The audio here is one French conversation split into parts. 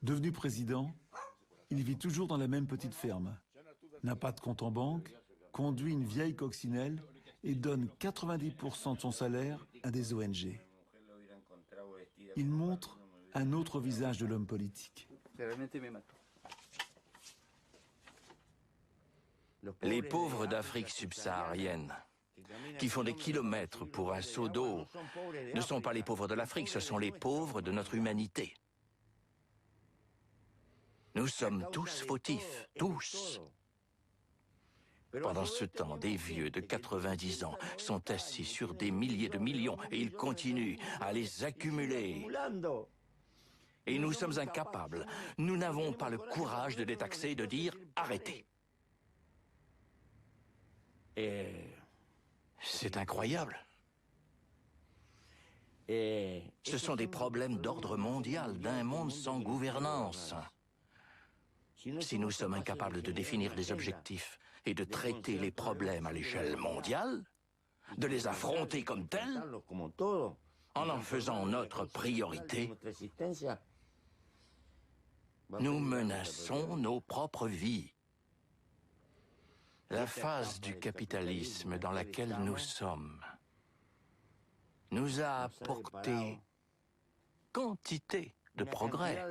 Devenu président, il vit toujours dans la même petite ferme, n'a pas de compte en banque, conduit une vieille coccinelle et donne 90% de son salaire à des ONG. Il montre un autre visage de l'homme politique. Les pauvres d'Afrique subsaharienne, qui font des kilomètres pour un seau d'eau, ne sont pas les pauvres de l'Afrique, ce sont les pauvres de notre humanité. Nous sommes tous fautifs, tous. Pendant ce temps, des vieux de 90 ans sont assis sur des milliers de millions et ils continuent à les accumuler. Et nous sommes incapables. Nous n'avons pas le courage de détaxer et de dire « arrêtez ». Et c'est incroyable. Ce sont des problèmes d'ordre mondial, d'un monde sans gouvernance. Si nous sommes incapables de définir des objectifs et de traiter les problèmes à l'échelle mondiale, de les affronter comme tels, en faisant notre priorité, nous menaçons nos propres vies. La phase du capitalisme dans laquelle nous sommes nous a apporté quantité de progrès.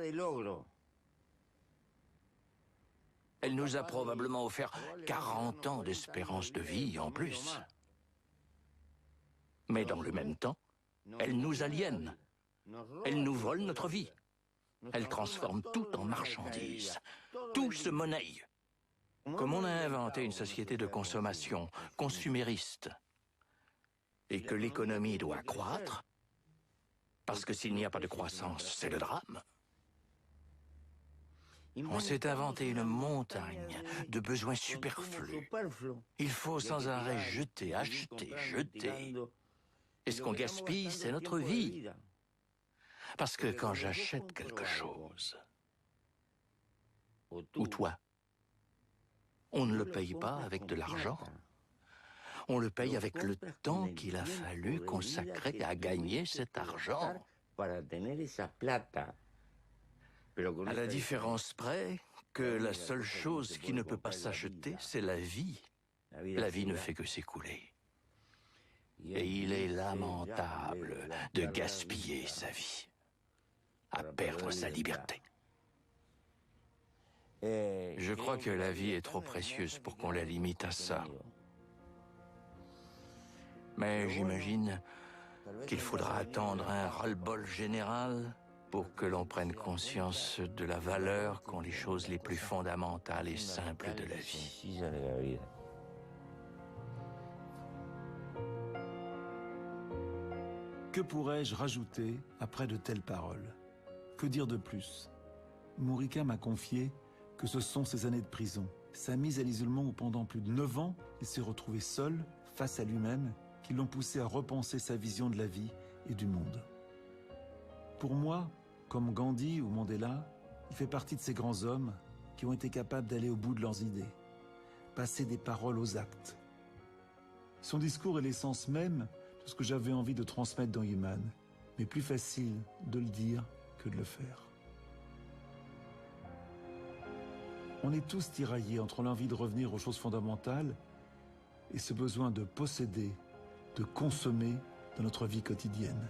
Elle nous a probablement offert 40 ans d'espérance de vie en plus. Mais dans le même temps, elle nous aliène. Elle nous vole notre vie. Elle transforme tout en marchandises. Tout se monnaie. Comme on a inventé une société de consommation consumériste et que l'économie doit croître, parce que s'il n'y a pas de croissance, c'est le drame. On s'est inventé une montagne de besoins superflus. Il faut sans arrêt jeter, acheter, jeter. Et ce qu'on gaspille, c'est notre vie. Parce que quand j'achète quelque chose, ou toi, on ne le paye pas avec de l'argent. On le paye avec le temps qu'il a fallu consacrer à gagner cet argent. À la différence près que la seule chose qui ne peut pas s'acheter, c'est la vie. La vie ne fait que s'écouler. Et il est lamentable de gaspiller sa vie, à perdre sa liberté. Je crois que la vie est trop précieuse pour qu'on la limite à ça. Mais j'imagine qu'il faudra attendre un ras-le-bol général pour que l'on prenne conscience de la valeur qu'ont les choses les plus fondamentales et simples de la vie. Que pourrais-je rajouter après de telles paroles? Que dire de plus? Mourica m'a confié que ce sont ses années de prison, sa mise à l'isolement où pendant plus de 9 ans, il s'est retrouvé seul, face à lui-même, qui l'ont poussé à repenser sa vision de la vie et du monde. Pour moi, comme Gandhi ou Mandela, il fait partie de ces grands hommes qui ont été capables d'aller au bout de leurs idées, passer des paroles aux actes. Son discours est l'essence même de ce que j'avais envie de transmettre dans Human, mais plus facile de le dire que de le faire. On est tous tiraillés entre l'envie de revenir aux choses fondamentales et ce besoin de posséder, de consommer dans notre vie quotidienne.